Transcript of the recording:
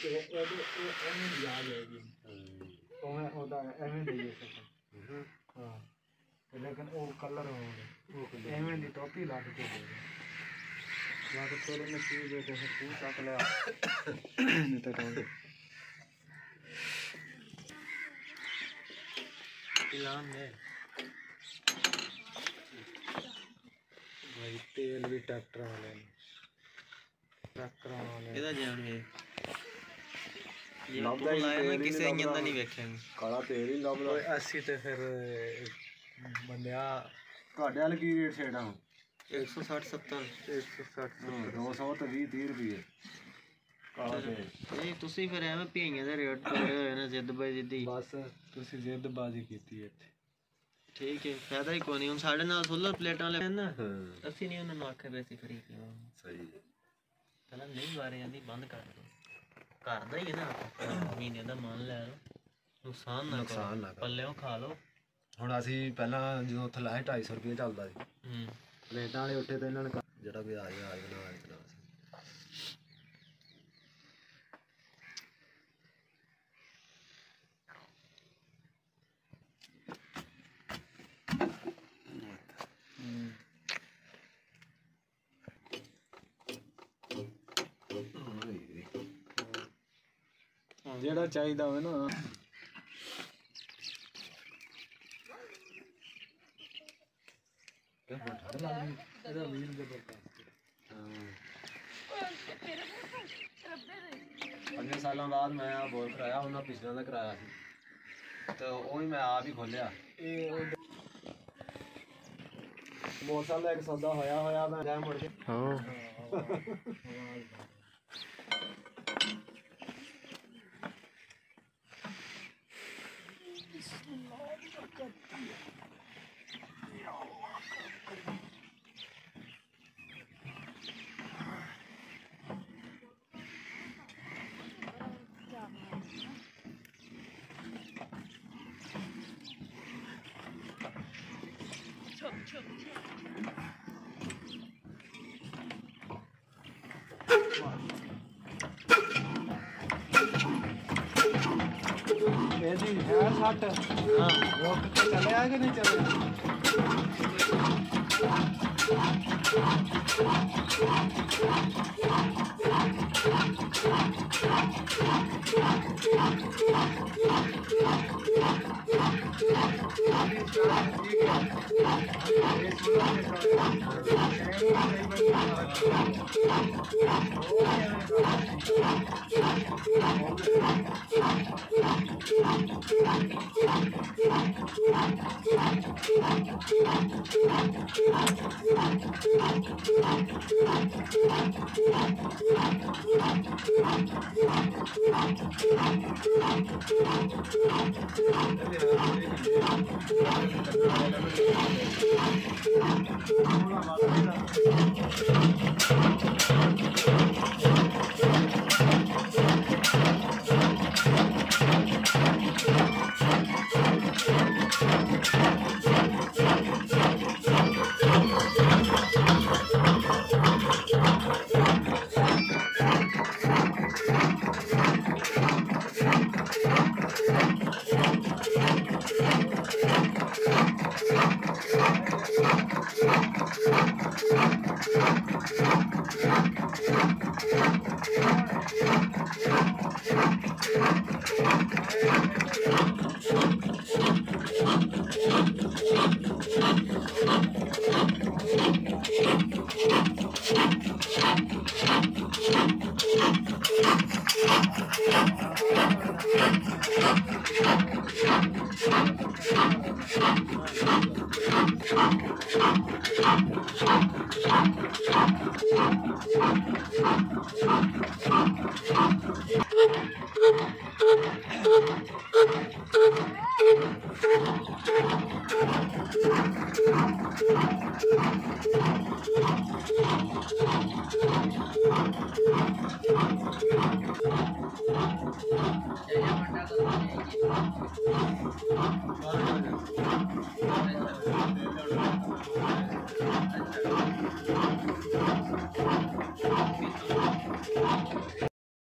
एवं आ जाएगी तो मैं होता एवं दे सकता हाँ लेकिन वो कलर हो एवं दी टोपी ला के दे या तो तेरे में चीज है तो पूछा कला नहीं तो इलाम है भाई तेल भी ट्रैक्टर वाले ਇਹਦਾ ਜਾਣ ਵੇ ਇਹ ਲੱਭਦਾ ਲਾਇਆ ਮੈਂ ਕਿਸੇ ਇੰਜਨ ਦਾ ਨਹੀਂ ਵੇਖਿਆ ਕਾਲਾ ਤੇਲ ਹੀ ਲੱਭਦਾ ਓਏ ਅਸੀਂ ਤੇ ਫਿਰ ਬੰਦਿਆ ਤੁਹਾਡੇ ਵਾਲ ਕੀ ਰੇਟ ਛੇੜਾ 160 70 160 200 ਤੇ 20 30 ਰੁਪਏ ਕਾਲਾ ਤੇਲ ਇਹ ਤੁਸੀਂ ਫਿਰ ਐਵੇਂ ਭਈਆਂ ਦੇ ਰੇਟ ਤੋੜੇ ਹੋਏ ਨੇ ਜ਼ਿੱਦਬਾਜ਼ੀ ਜਿੱਦੀ ਬਸ ਤੁਸੀਂ ਜ਼ਿੱਦਬਾਜ਼ੀ ਕੀਤੀ ਇੱਥੇ ठीक है फायदा ही कोई नहीं हम साढ़े नाल सोलर प्लेट वाले हैं ना असि नहीं उन्होंने आखे वैसे फ्री किया सही है चल नहीं बारे आंदी बंद कर दो घर दा ही है ना महीने दा मान ले लो नुकसान ना पल्लेओ खा लो हुण असि पहला जो उत्थे लाए 250 रुपए चलदा सी प्लेटां वाले उठे ते इन्हां ने जेड़ा कोई आ गया बना जेड़ा चाहिदा होवे ना अगले सालों बाद मैं बोर कराया उन्हें पिछले का कराया तो वही मैं आप ही खोलिया मोटरसाइकिल एक सौदा होया मैं जाए मुड़ के ऐसी है सट हाँ रोक के चले आए कि नहीं चले